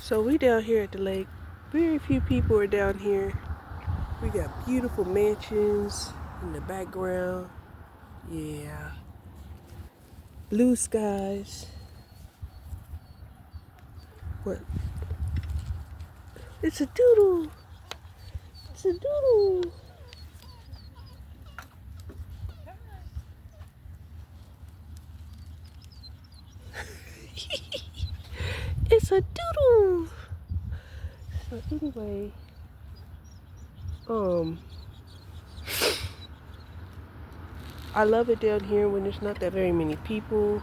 So we down here at the lake. Very few people are down here. We got beautiful mansions in the background. Yeah. Blue skies. What? It's a doodle. It's a doodle. It's a doodle. So anyway, I love it down here when there's not that very many people.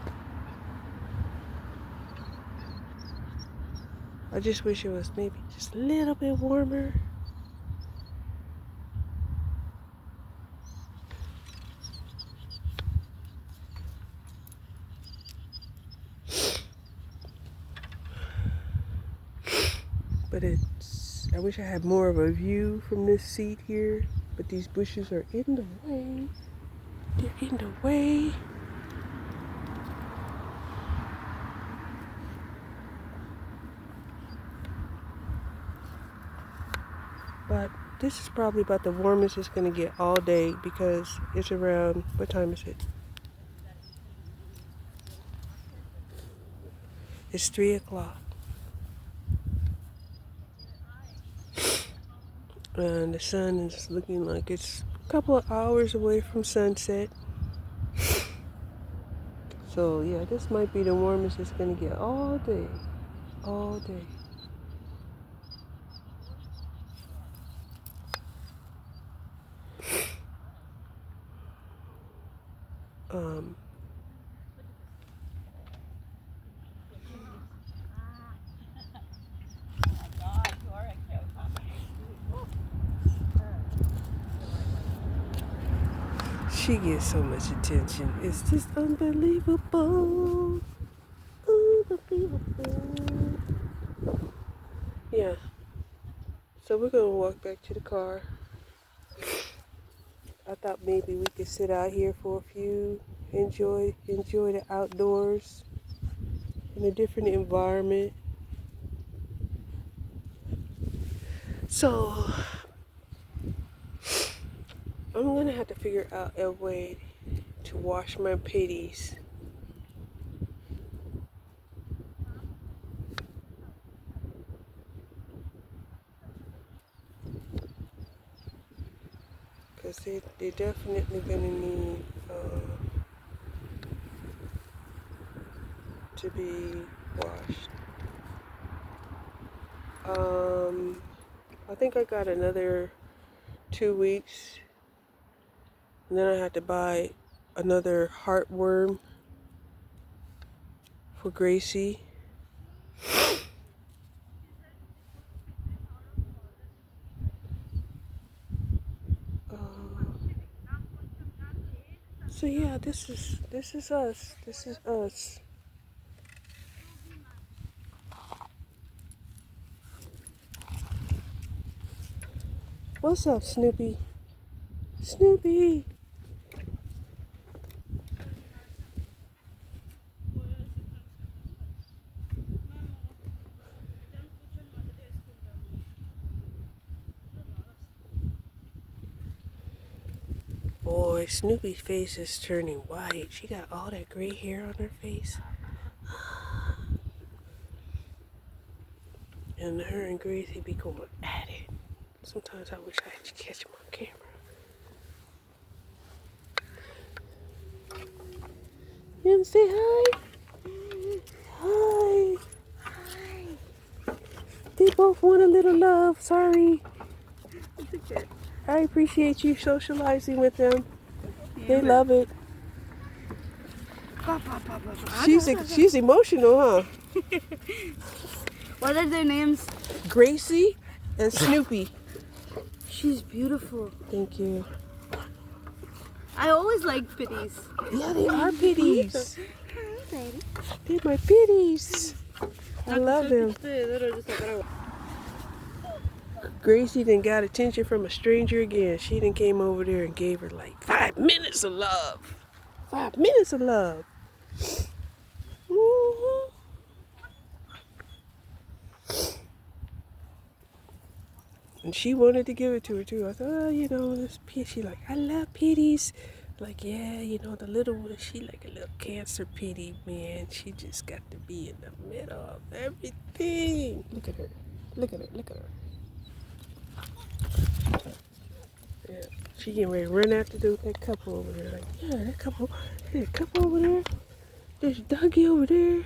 I just wish it was maybe just a little bit warmer. But I wish I had more of a view from this seat here. But these bushes are in the way. They're in the way. But this is probably about the warmest it's going to get all day because it's around, what time is it? It's 3 o'clock. And the sun is looking like it's a couple of hours away from sunset. So yeah, this might be the warmest it's going to get all day. All day. She gets so much attention. It's just unbelievable. Unbelievable. Yeah. So we're gonna walk back to the car. I thought maybe we could sit out here for a few, enjoy the outdoors in a different environment. So I'm gonna have to figure out a way to wash my pitties. Because they're definitely gonna need to be washed. I think I got another 2 weeks, and then I had to buy another heartworm for Gracie. So yeah, this is us. This is us. What's up, Snoopy? Snoopy. Boy, Snoopy's face is turning white. She got all that gray hair on her face. And her and Gracie be going at it. Sometimes I wish I had to catch them on camera. You want to say hi? Hi. Hi. They both want a little love. Sorry. I appreciate you socializing with them. They love it. She's emotional, huh? What are their names? Gracie and Snoopy. She's beautiful. Thank you. I always like pitties. Yeah, they are pitties. They're my pitties. I love them. Gracie done got attention from a stranger again. She done came over there and gave her like 5 minutes of love. 5 minutes of love. Mm-hmm. And she wanted to give it to her too. I thought, this pitty. She like, I love pitties. Like, yeah, the little one, she like a little cancer pitty, man. She just got to be in the middle of everything. Look at her. Look at her. Look at her. Yeah. She getting ready to run after that couple over there. Like, yeah, that couple over there. There's Dougie over there.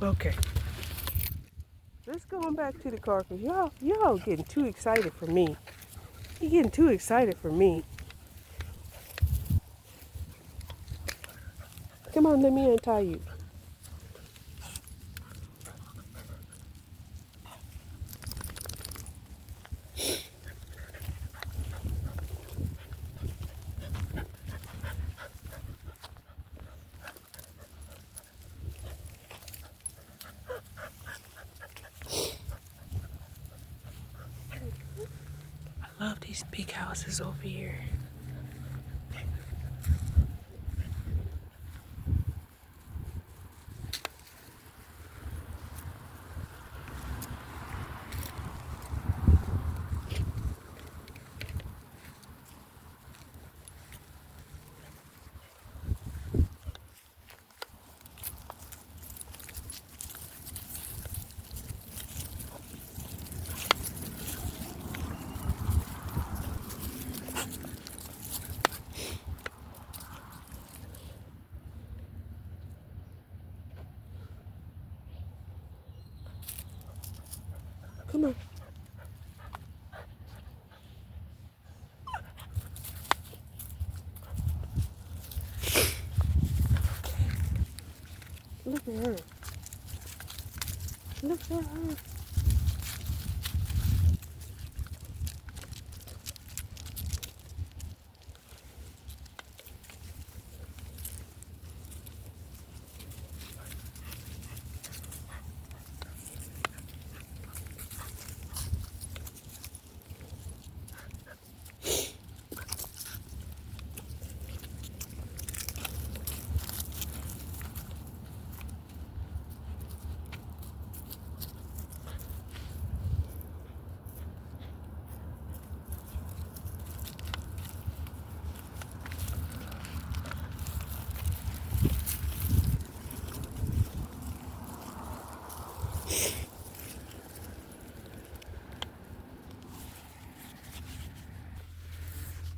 Okay. Let's go on back to the car because y'all getting too excited for me. You're getting too excited for me. Come on, let me untie you. I love these big houses over here. Come on. Look at her. Look at her.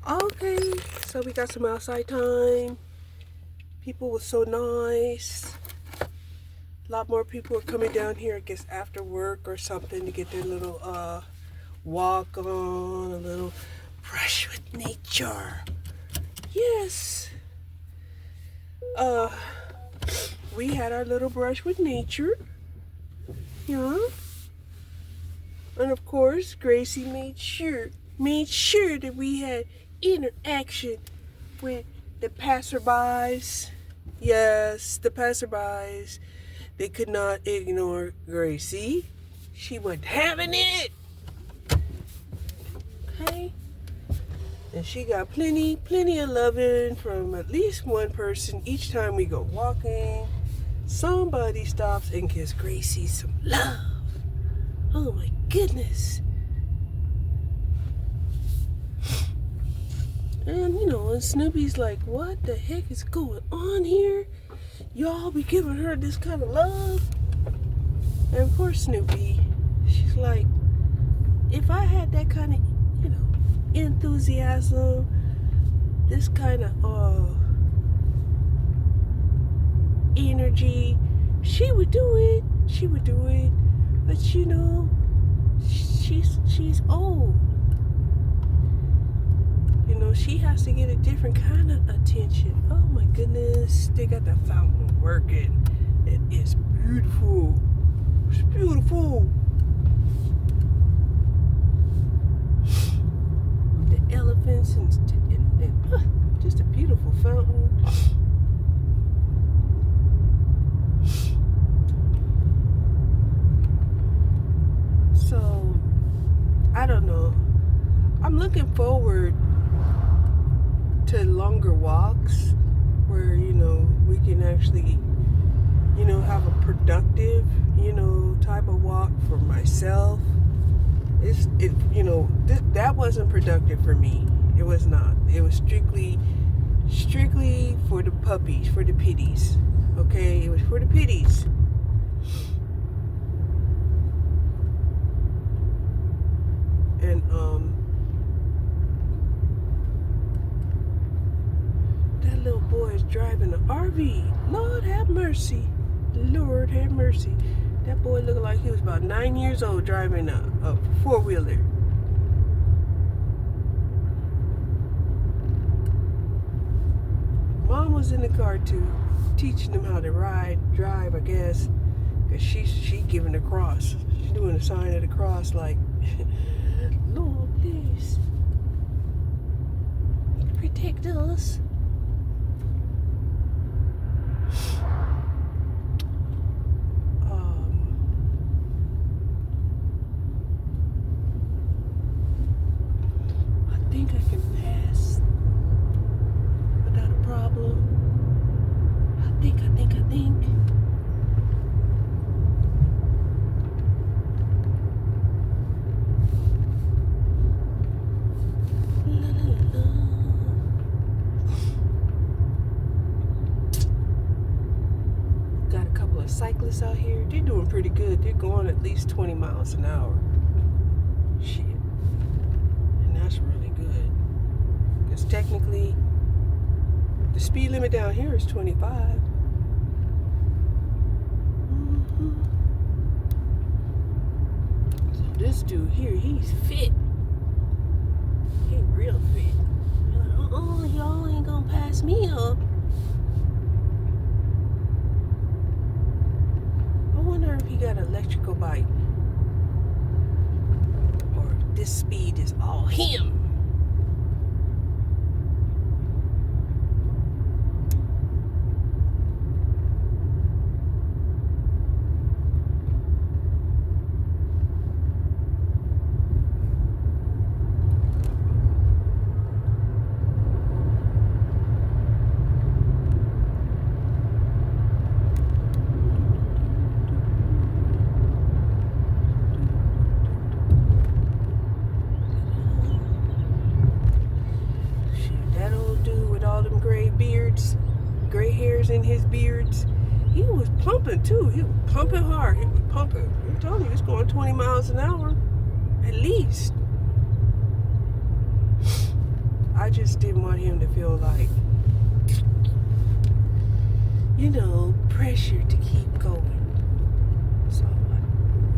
Okay, so we got some outside time. People were so nice. A lot more people are coming down here, I guess, after work or something to get their little walk on, a little brush with nature. Yes. We had our little brush with nature. Yeah. And of course, Gracie made sure that we had interaction with the passerbys. Yes, the passerbys. They could not ignore Gracie. She wasn't having it. Okay? And she got plenty of loving from at least one person each time we go walking. Somebody stops and gives Gracie some love. Oh my goodness. And and Snoopy's like, what the heck is going on here? Y'all be giving her this kind of love? And of course Snoopy, she's like, if I had that kind of, enthusiasm, this kind of energy, she would do it. She would do it. But she's old. She has to get a different kind of attention. Oh my goodness. They got the fountain working. It is beautiful. It's beautiful. The elephants and just a beautiful fountain. So, I don't know. I'm looking forward to longer walks where we can actually have a productive type of walk for myself that wasn't productive for me. It was not. It was strictly for the puppies, for the pitties. Okay, it was for the pitties. And that little boy is driving an RV. Lord have mercy. Lord have mercy. That boy looked like he was about 9 years old driving a four-wheeler. Mom was in the car too, teaching him how to drive, I guess. Because she giving the cross. She's doing the sign of the cross like, Lord, please protect us. I think I can pass without a problem. I think. La, la, la. Got a couple of cyclists out here. They're doing pretty good. They're going at least 20 miles an hour. Shit. And that's really good. Because technically, the speed limit down here is 25. So this dude here, he's fit. He real fit. You're like, y'all ain't gonna pass me up. I wonder if he got an electrical bike. Or if this speed is all him. Gray hairs in his beards. He was pumping too. He was pumping hard. He was pumping. I'm telling you, he was going 20 miles an hour at least. I just didn't want him to feel like, pressure to keep going. So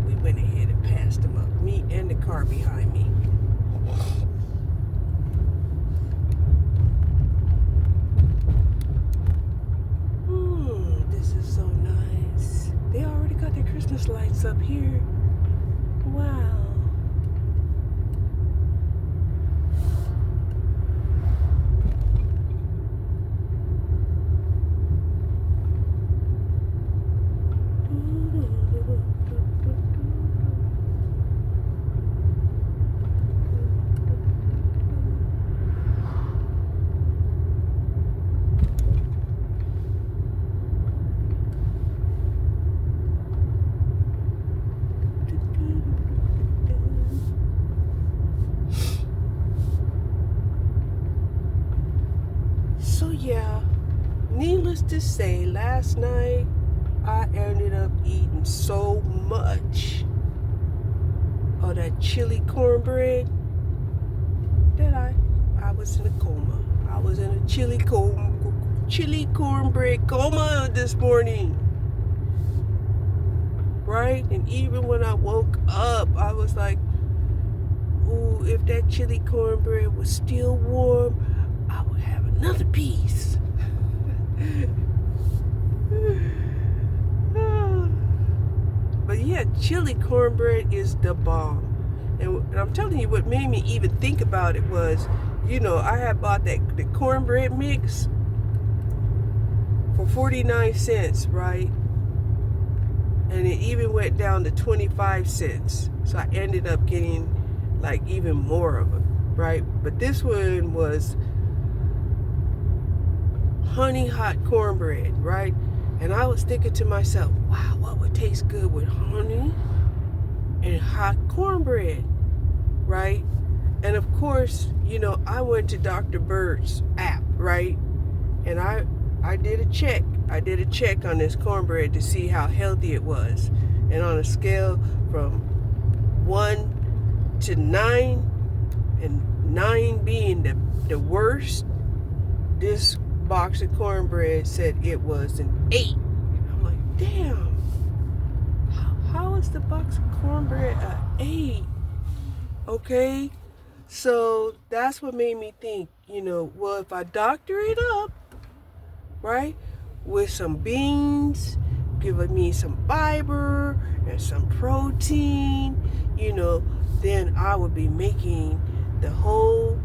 we went ahead and passed him up. Me and the car behind me. They already got their Christmas lights up here. Wow. So yeah, needless to say, last night I ended up eating so much of that chili cornbread that I was in a coma. I was in a chili cornbread coma this morning. Right? And even when I woke up, I was like, ooh, if that chili cornbread was still warm, I would have another piece. But yeah, chili cornbread is the bomb. And I'm telling you, what made me even think about it was, I had bought the cornbread mix for 49 cents, right? And it even went down to 25 cents. So I ended up getting like even more of it, right? But this one was honey hot cornbread, right? And I was thinking to myself, wow, what would taste good with honey and hot cornbread? right? And of course, I went to Dr. Bird's app, right? And I did a check. I did a check on this cornbread to see how healthy it was. And on a scale from 1 to 9, and 9 being the worst, this box of cornbread said it was an 8. I'm like, damn, how is the box of cornbread an 8? Okay, so that's what made me think, well, if I doctor it up, right, with some beans, giving me some fiber and some protein, then I would be making the whole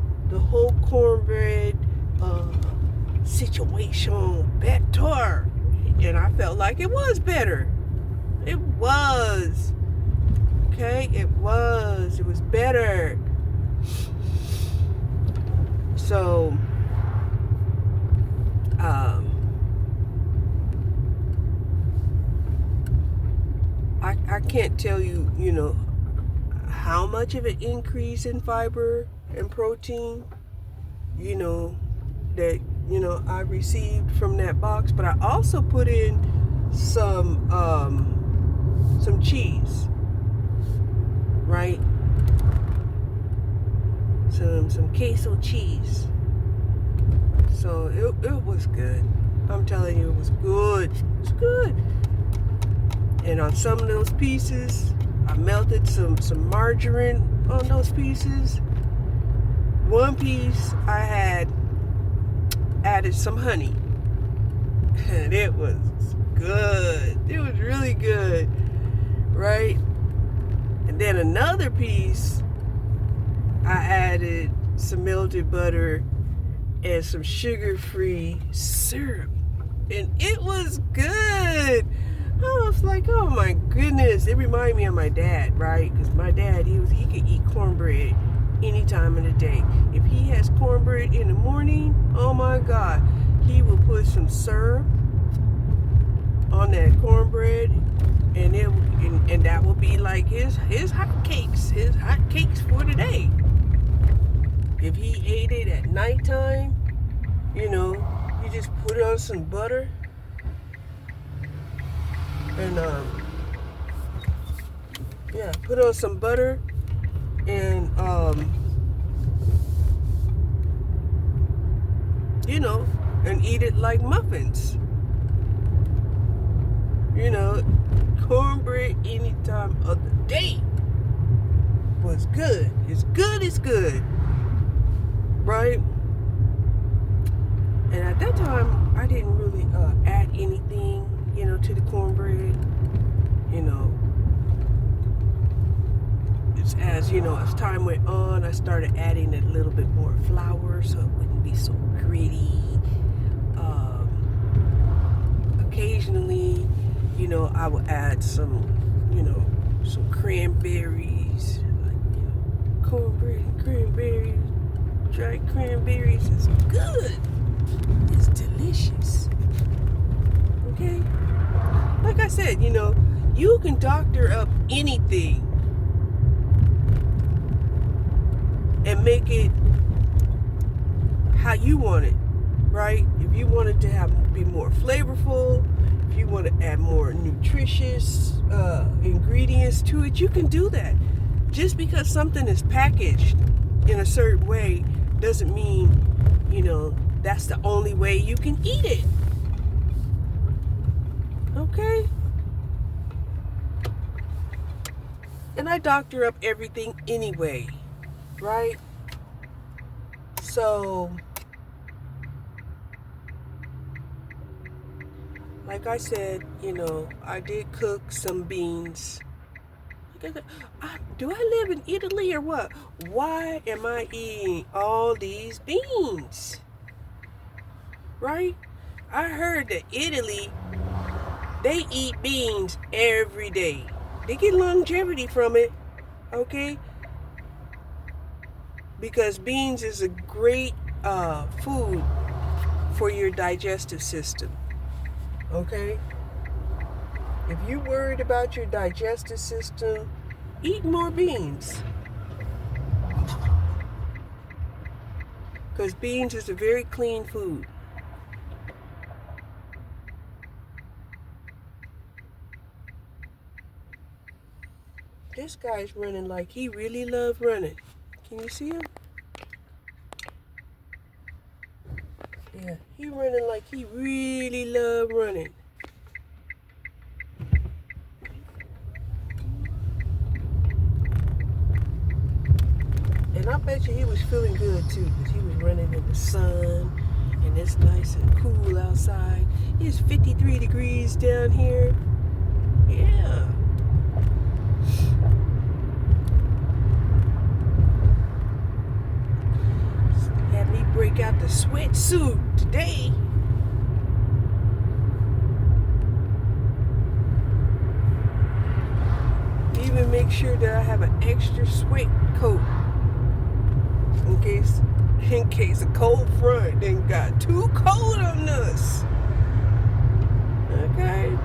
cornbread situation better. And I felt like it was better. It was. Okay, it was better. So I can't tell you, how much of an increase in fiber and protein, that, I received from that box. But I also put in some cheese, right? Some queso cheese. So it was good. I'm telling you, it was good. It was good. And on some of those pieces, I melted some margarine on those pieces. One piece, I had added some honey. And it was good. It was really good. Right? And then another piece, I added some melted butter and some sugar-free syrup. And it was good. I was like, oh my goodness. It reminded me of my dad, right? Because my dad, he could eat cornbread any time of the day. If he has cornbread in the morning, oh my God, he will put some syrup on that cornbread, and that will be like his hot cakes for the day. If he ate it at nighttime, you just put on some butter and put on some butter and and eat it like muffins. Cornbread any time of the day was good. It's good, right? And at that time, I didn't really add anything, to the cornbread. As time went on, I started adding a little bit more flour so it wouldn't be so gritty. Occasionally, I would add some cranberries, like, cornbread and cranberries, dried cranberries is good. It's delicious. Okay? Like I said, you can doctor up anything and make it how you want it, right? If you want it to be more flavorful, if you want to add more nutritious ingredients to it, you can do that. Just because something is packaged in a certain way doesn't mean, that's the only way you can eat it. Okay? And I doctor up everything anyway, right? So, like I said, I did cook some beans. Do I live in Italy or what? Why am I eating all these beans? Right? I heard that Italy, they eat beans every day. They get longevity from it, okay? Because beans is a great food for your digestive system, okay? If you're worried about your digestive system, eat more beans. Because beans is a very clean food. This guy's running like he really loves running. Can you see him? Yeah, he running like he really loves running. And I bet you he was feeling good too, because he was running in the sun and it's nice and cool outside. It's 53 degrees down here. Yeah. Had me break out the sweatsuit today. Even make sure that I have an extra sweat coat in case a cold front then got too cold on us. Okay.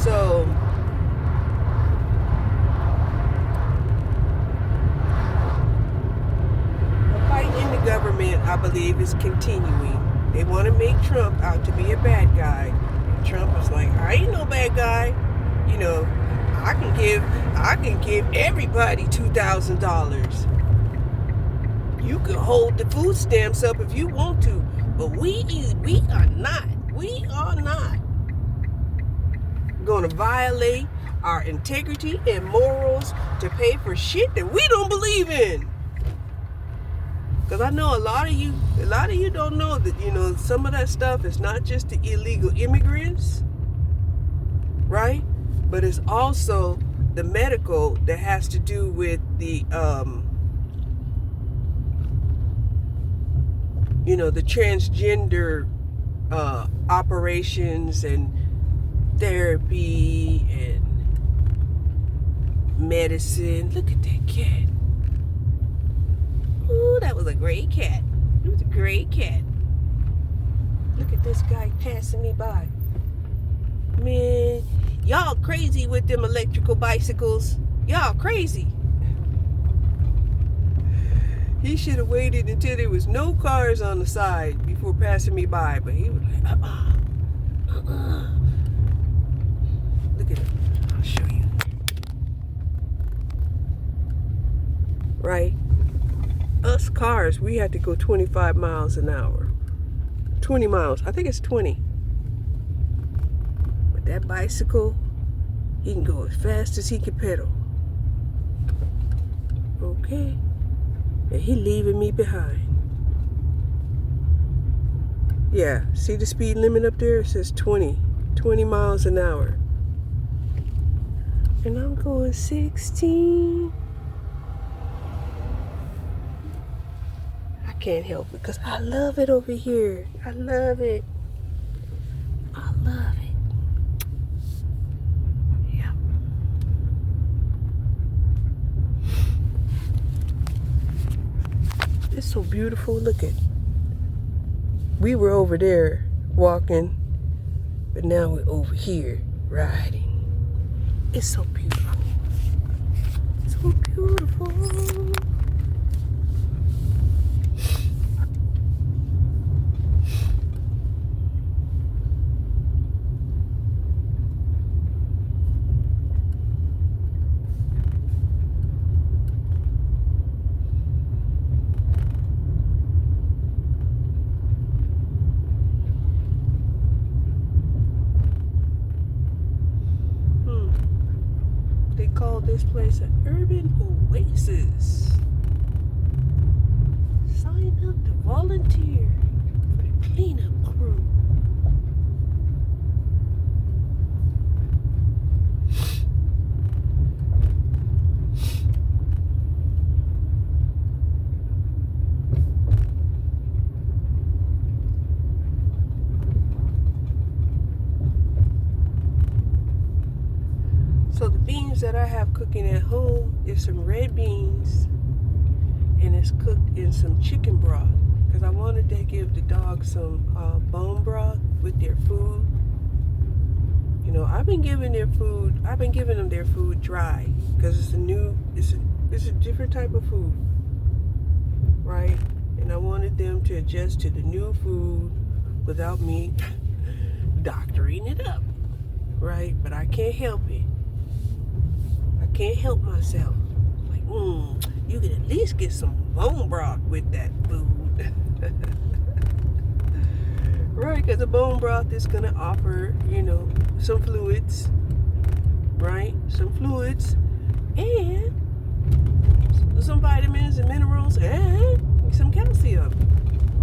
So the fight in the government, I believe, is continuing. They want to make Trump out to be a bad guy. And Trump is like, I ain't no bad guy. You know, I can give everybody $2,000. You can hold the food stamps up if you want to, but we are not going to violate our integrity and morals to pay for shit that we don't believe in. Because I know a lot of you don't know that, you know, some of that stuff is not just the illegal immigrants, right? But it's also the medical that has to do with the, you know, the transgender operations and therapy and medicine. Look at that cat. Ooh, that was a great cat. It was a great cat. Look at this guy passing me by. Man, y'all crazy with them electrical bicycles. Y'all crazy. He should have waited until there was no cars on the side before passing me by, but he was like, Look at him. I'll show you. Right? Us cars, we had to go 25 miles an hour. 20 miles. I think it's 20. But that bicycle, he can go as fast as he can pedal. Okay? And he leaving me behind. Yeah, see the speed limit up there? It says 20 miles an hour. And I'm going 16. I can't help it because I love it over here. I love it. I love it. Yeah. It's so beautiful. Look at. We were over there walking, but now we're over here riding. It's so beautiful. So beautiful. They call this place an urban oasis. Sign up to volunteer for the cleanup crew. So the beans that I have cooking at home is some red beans and it's cooked in some chicken broth. because I wanted to give the dogs some bone broth with their food. You know, I've been giving them their food dry because it's a different type of food, right? And I wanted them to adjust to the new food without me doctoring it up, right? But I can't help it. I can't help myself. Like, you can at least get some bone broth with that food. Right, because the bone broth is going to offer, you know, some fluids, right? Some fluids and some vitamins and minerals and some calcium.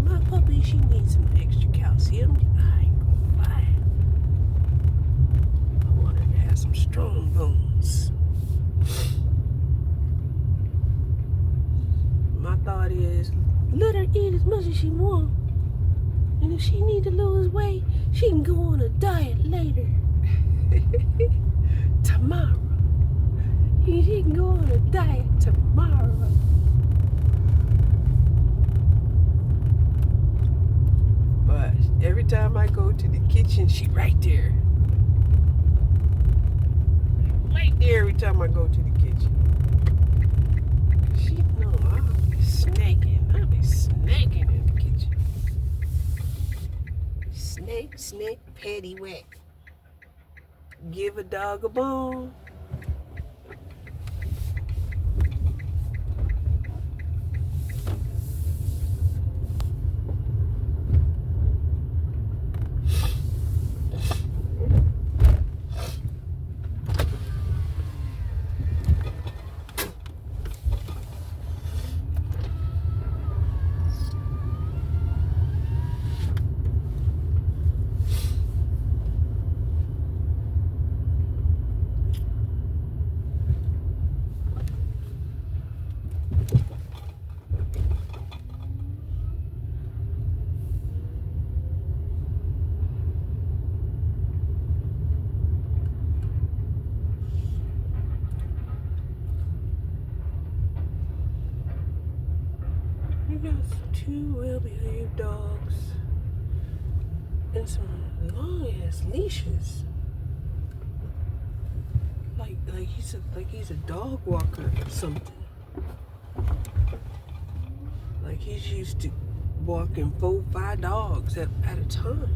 My puppy, she needs some extra calcium. I ain't gonna lie. I want her to have some strong bones. My thought is, let her eat as much as she wants. And if she need to lose weight, she can go on a diet later. Tomorrow. She can go on a diet tomorrow. But every time I go to the kitchen, she right there. Right there every time I go to the kitchen. She know I'll be snacking in the kitchen. Snake, patty whack. Give a dog a bone. We got two well-behaved dogs and some long-ass leashes. Like he's a dog walker or something. Like he's used to walking 4-5 dogs at a time.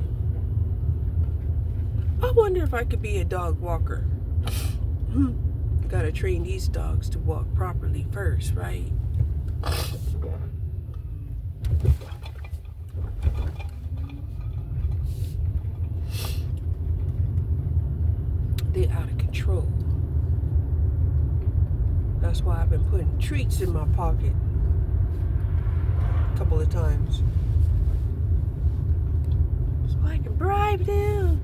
I wonder if I could be a dog walker. Gotta train these dogs to walk properly first, right? They're out of control. That's why I've been putting treats in my pocket a couple of times. So I can bribe them.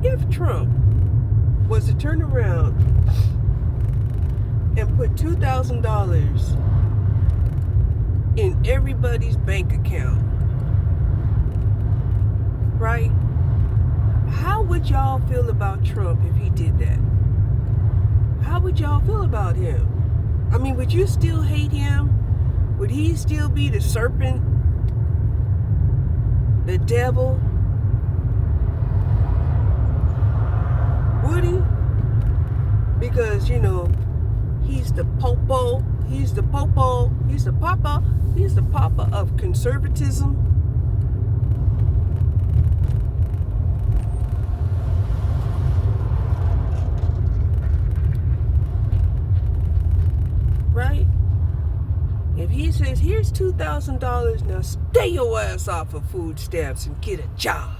If Trump was to turn around and put $2,000 in everybody's bank account, right? How would y'all feel about Trump if he did that? How would y'all feel about him? I mean, would you still hate him? Would he still be the serpent? The devil? Would he? Because, you know, he's the papa of conservatism. Right? If he says, here's $2,000, now stay your ass off of food stamps and get a job.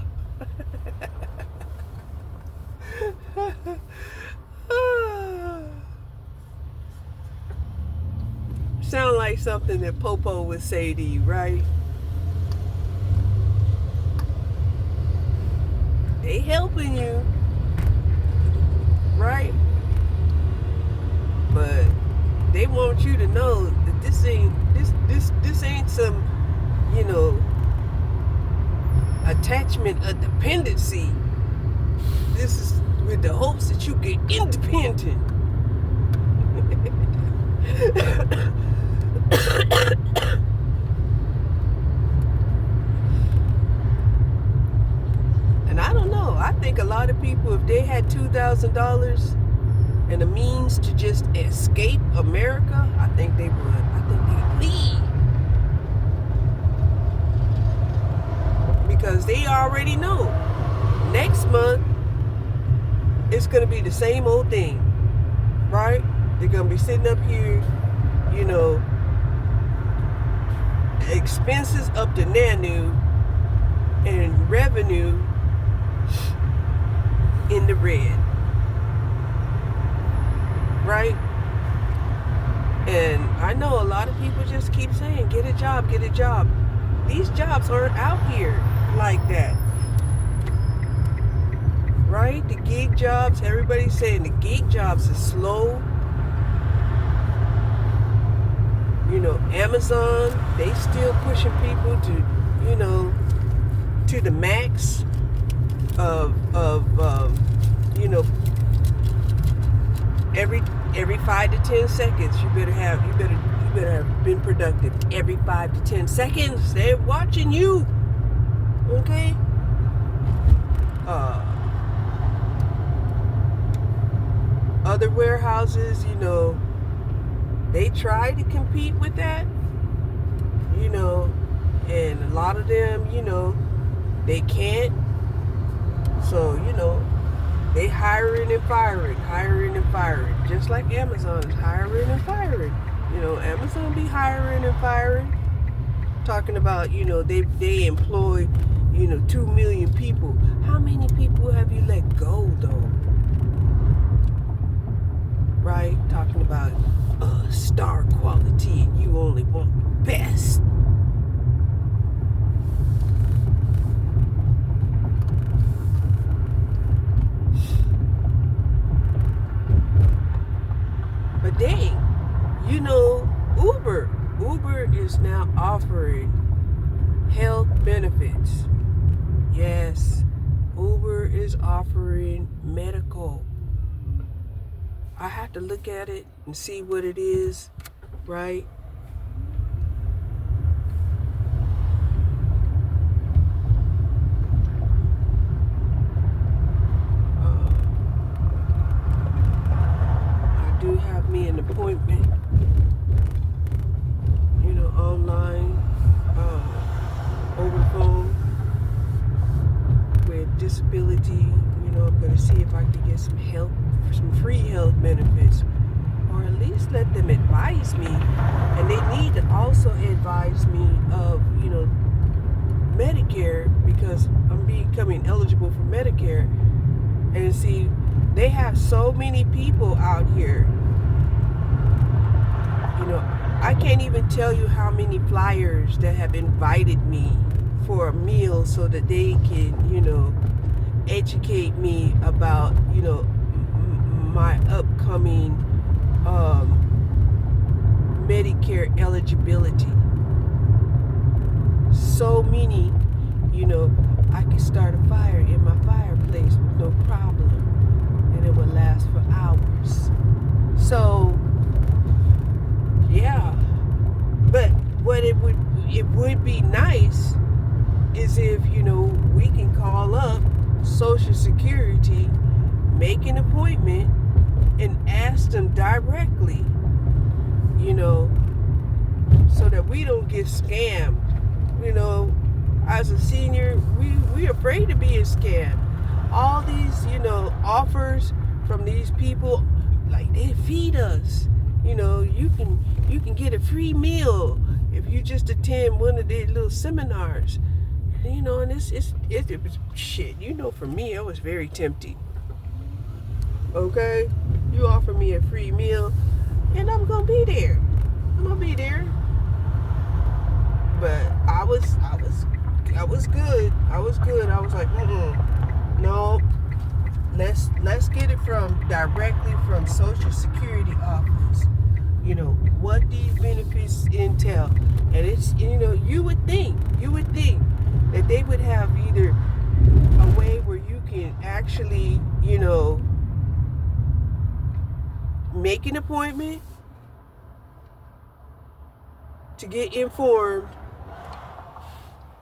like something that Popo would say to you, right? They helping you, right? But they want you to know that this ain't some, you know, attachment of dependency. This is with the hopes that you get independent. And I don't know. I think a lot of people, if they had $2,000 and a means to just escape America, I think they would. I think they'd leave. Because they already know next month it's going to be the same old thing, right? They're going to be sitting up here, you know, expenses up to nanu and revenue in the red, right? And I know a lot of people just keep saying, get a job, get a job. These jobs aren't out here like that, right? The gig jobs, everybody's saying the gig jobs are slow. You know, Amazon, they still pushing people to, you know, to the max of you know, every 5 to 10 seconds you better have been productive. Every 5 to 10 seconds they're watching you. Okay? Other warehouses, you know, they try to compete with that, you know, and a lot of them, you know, they can't. So, you know, they hiring and firing, just like Amazon is hiring and firing. You know, Amazon be hiring and firing, talking about, you know, they employ, you know, 2 million people. How many people have you let go, though? Right? Talking about star quality and you only want the best. But dang, you know, Uber is now offering health benefits. Yes, Uber is offering medical. I have to look at it and see what it is, right? I do have me an appointment, you know, online, over phone with disability. You know, I'm going to see if I can get some help, some free health benefits, or at least let them advise me. And they need to also advise me of, you know, Medicare, because I'm becoming eligible for Medicare. And see, they have so many people out here. You know, I can't even tell you how many flyers that have invited me for a meal so that they can, you know, educate me about, you know, my upcoming Medicare eligibility. So many, you know, I could start a fire in my fireplace with no problem, and it would last for hours. So, yeah. But what it would be nice is if, you know, we can call up Social Security, make an appointment, and ask them directly, you know, so that we don't get scammed. You know, as a senior, we're afraid to be a scam. All these, you know, offers from these people, like, they feed us. You know, you can get a free meal if you just attend one of their little seminars. You know, and it's shit. You know, for me, it was very tempting. Okay, you offer me a free meal, and I'm gonna be there. But I was good. I was good. I was like, no. Let's get it from directly from Social Security office. What these benefits entail, and it's you would think that they would have either a way where you can actually make an appointment to get informed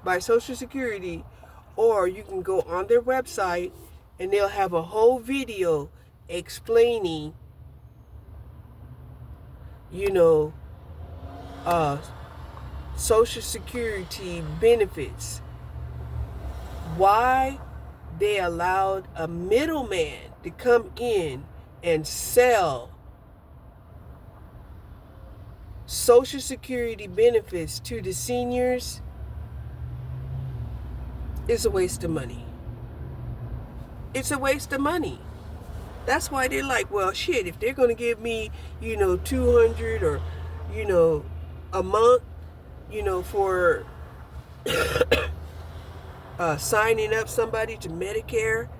by Social Security, or you can go on their website and they'll have a whole video explaining Social Security benefits, why they allowed a middleman to come in and sell Social Security benefits to the seniors is a waste of money. It's a waste of money. That's why they're like, well, shit, if they're going to give me, $200 or, a month, for signing up somebody to Medicare,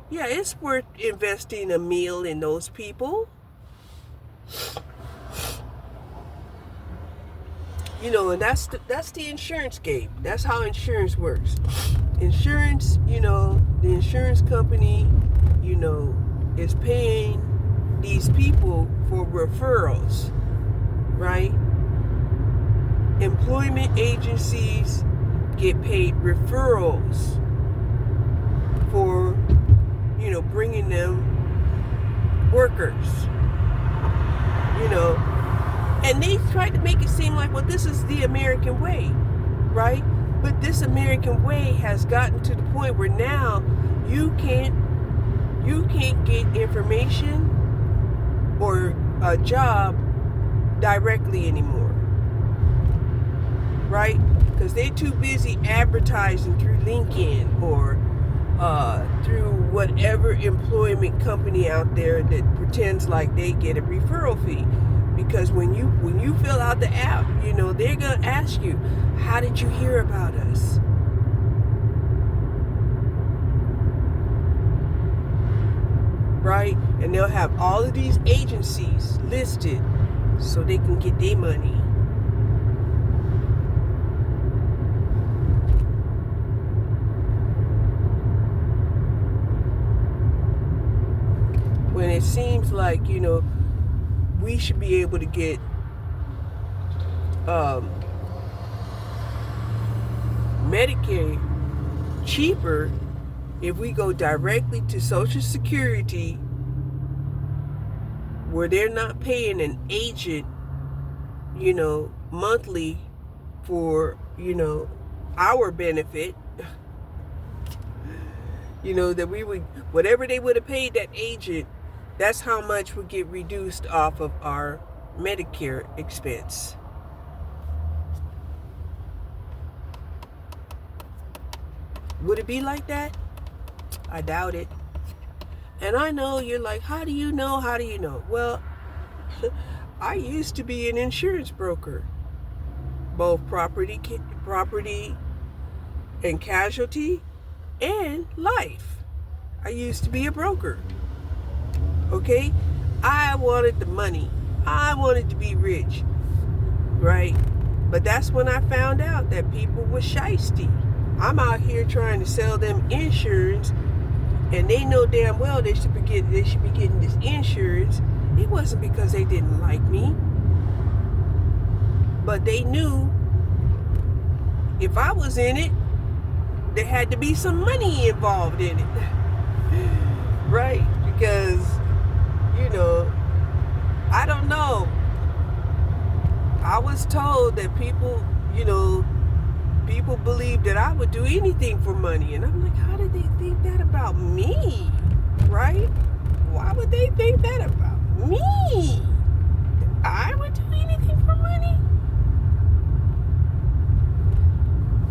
yeah, it's worth investing a meal in those people. And that's the insurance game. That's how insurance works. Insurance, the insurance company, is paying these people for referrals, right? Employment agencies get paid referrals for, bringing them workers, and they try to make it seem like, well, this is the American way, right? But this American way has gotten to the point where now you can't get information or a job directly anymore, right? Because they're too busy advertising through LinkedIn or through whatever employment company out there that pretends like they get a referral fee. Because when you fill out the app, they're gonna ask you, how did you hear about us? Right? And they'll have all of these agencies listed so they can get their money. When it seems like, we should be able to get Medicare cheaper if we go directly to Social Security, where they're not paying an agent, monthly for, our benefit. That we would, whatever they would have paid that agent, that's how much would get reduced off of our Medicare expense. Would it be like that? I doubt it. And I know you're like, how do you know? How do you know? Well, I used to be an insurance broker, both property and casualty and life. I used to be a broker. Okay? I wanted the money. I wanted to be rich. Right? But that's when I found out that people were shysty. I'm out here trying to sell them insurance, and they know damn well they should be getting this insurance. It wasn't because they didn't like me, but they knew if I was in it, there had to be some money involved in it. Right? Because, I don't know. I was told that people believe that I would do anything for money. And I'm like, how did they think that about me? Right? Why would they think that about me? That I would do anything for money?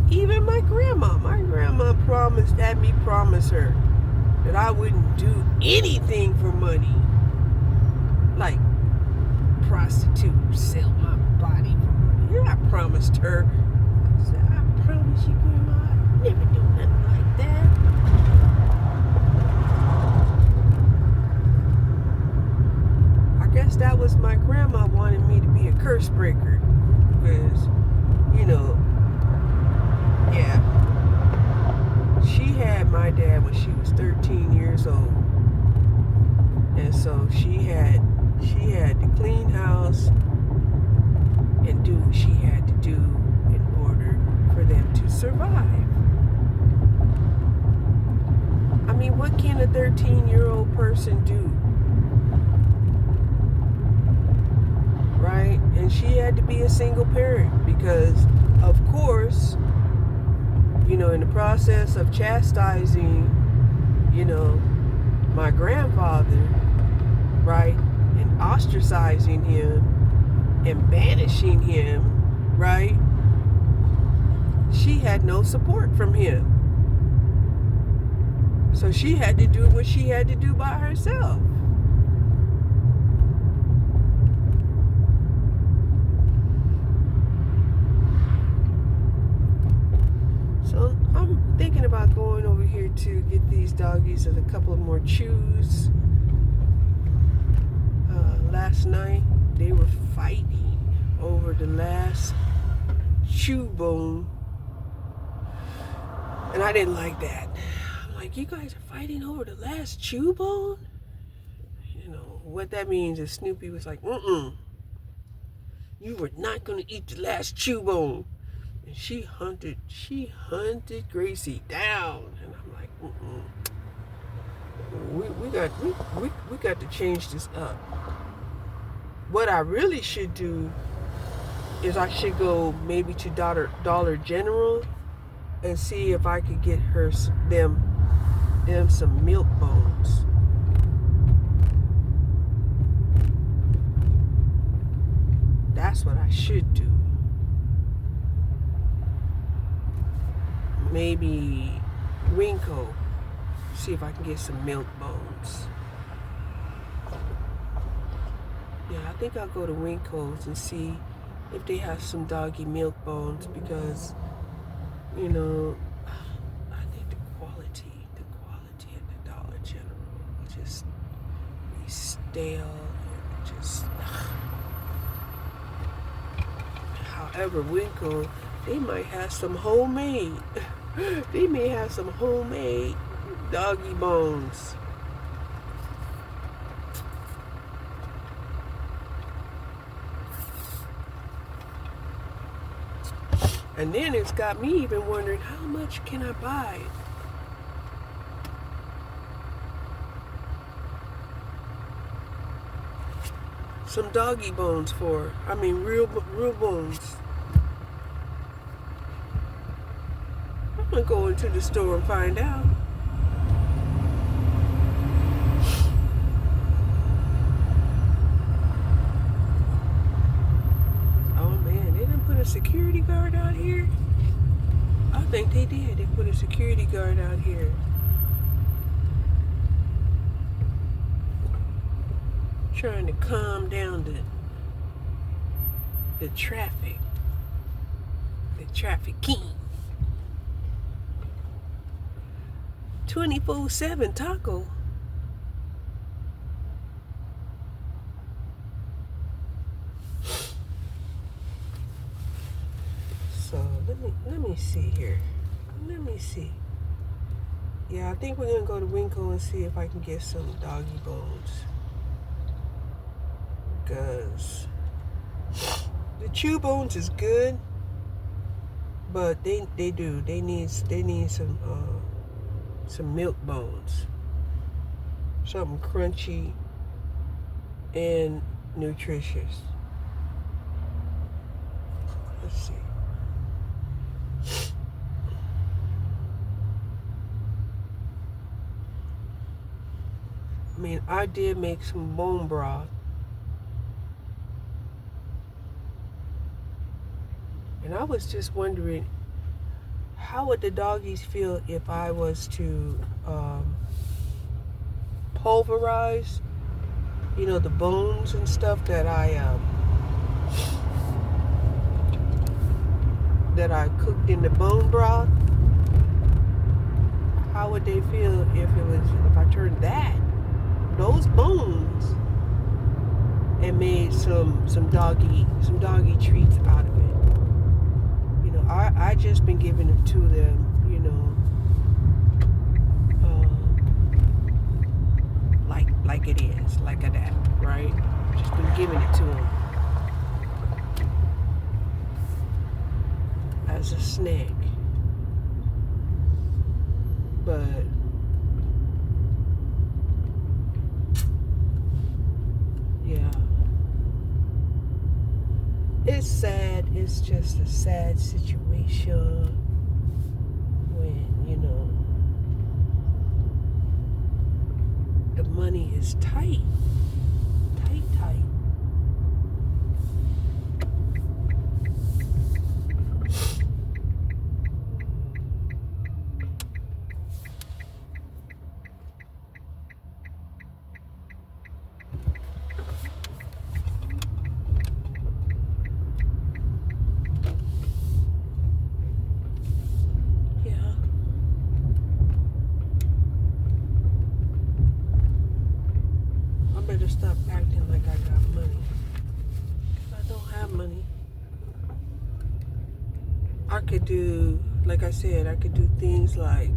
Even my grandma had me promise her that I wouldn't do anything for money. Like prostitute, sell my body for money. I promised her promise you, Grandma, I'd never do nothing like that. I guess that was my grandma wanting me to be a curse breaker. Because, you know, yeah. She had my dad when she was 13 years old. And so she had to clean house and do what she had to do in order for them to survive. I mean, what can a 13-year-old person do? Right? And she had to be a single parent because, of course, you know, in the process of chastising, you know, my grandfather, right, and ostracizing him and banishing him, right, she had no support from him. So she had to do what she had to do by herself. So I'm thinking about going over here to get these doggies a couple of more chews. Last night they were fighting over the last chew bone, and I didn't like that. I'm like, you guys are fighting over the last chew bone? You know, what that means is Snoopy was like, you were not going to eat the last chew bone. And she hunted Gracie down. And I'm like, we got to change this up. What I really should do is I should go maybe to Dollar General and see if I could get them some milk bones. That's what I should do. Maybe Winco. See if I can get some milk bones. Yeah, I think I'll go to Winco's and see if they have some doggy milk bones because, you know, I think the quality at the Dollar General will just be stale and just. However, Winco, they might have some homemade. They may have some homemade doggy bones. And then it's got me even wondering, how much can I buy? Some doggy bones for, real bones. I'm gonna go into the store and find out. Oh man, they didn't put a security guard out here? I think they did. They put a security guard out here. Trying to calm down the traffic. The trafficking. 24/7 taco. So let me see here. Let me see. Yeah, I think we're gonna go to Winco and see if I can get some doggy bones. Because the chew bones is good, but they need some milk bones, something crunchy and nutritious. Let's see. I did make some bone broth. And I was just wondering, how would the doggies feel if I was to pulverize, the bones and stuff that I that I cooked in the bone broth, how would they feel if I turned those bones and made some doggy treats out of it? You know, I just been giving it to them, you know, like it is, like that, right? Just been giving it to them as a snack. But yeah, it's sad. It's just a sad situation when, you know, the money is tight. Yeah. I better stop acting like I got money. I don't have money. I could do, like I said, I could do things like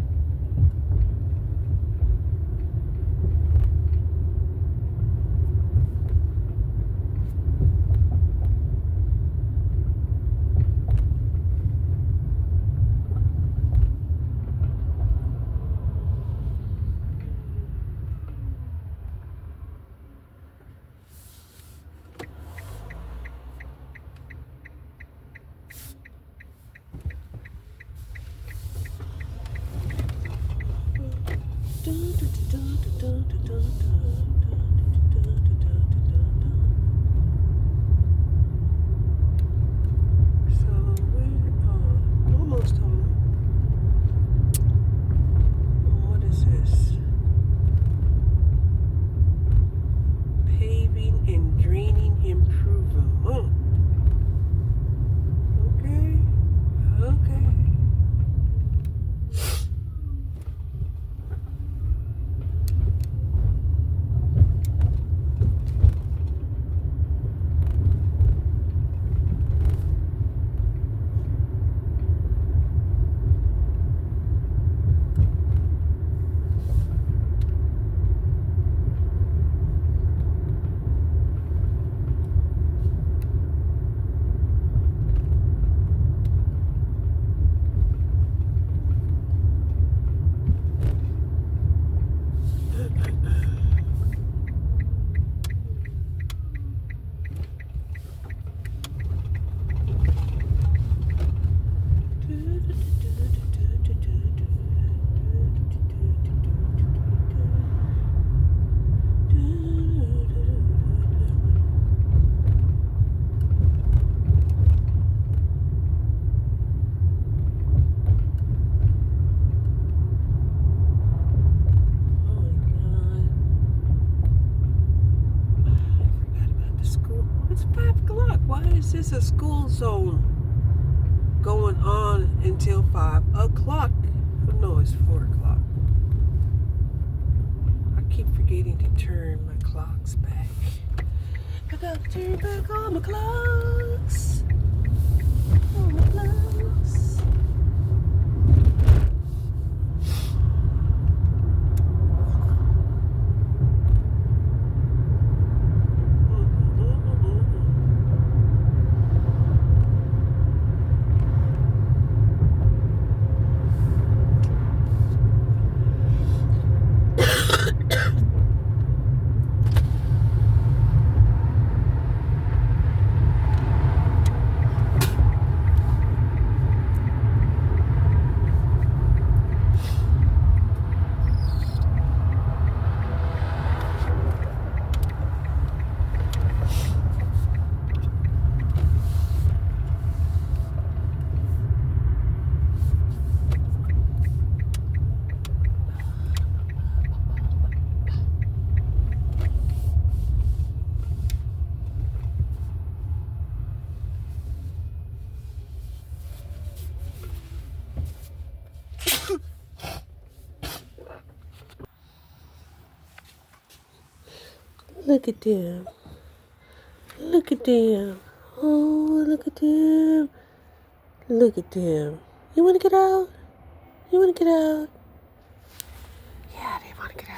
almost home. What is this? Paving and draining improvement. Okay. It's 5 o'clock. Why is this a school zone going on until 5 o'clock? Oh, no, it's 4 o'clock. I keep forgetting to turn my clocks back. I gotta turn back all my clocks. All my clocks. Look at them. Look at them. Oh, look at them. Look at them. You want to get out? You want to get out?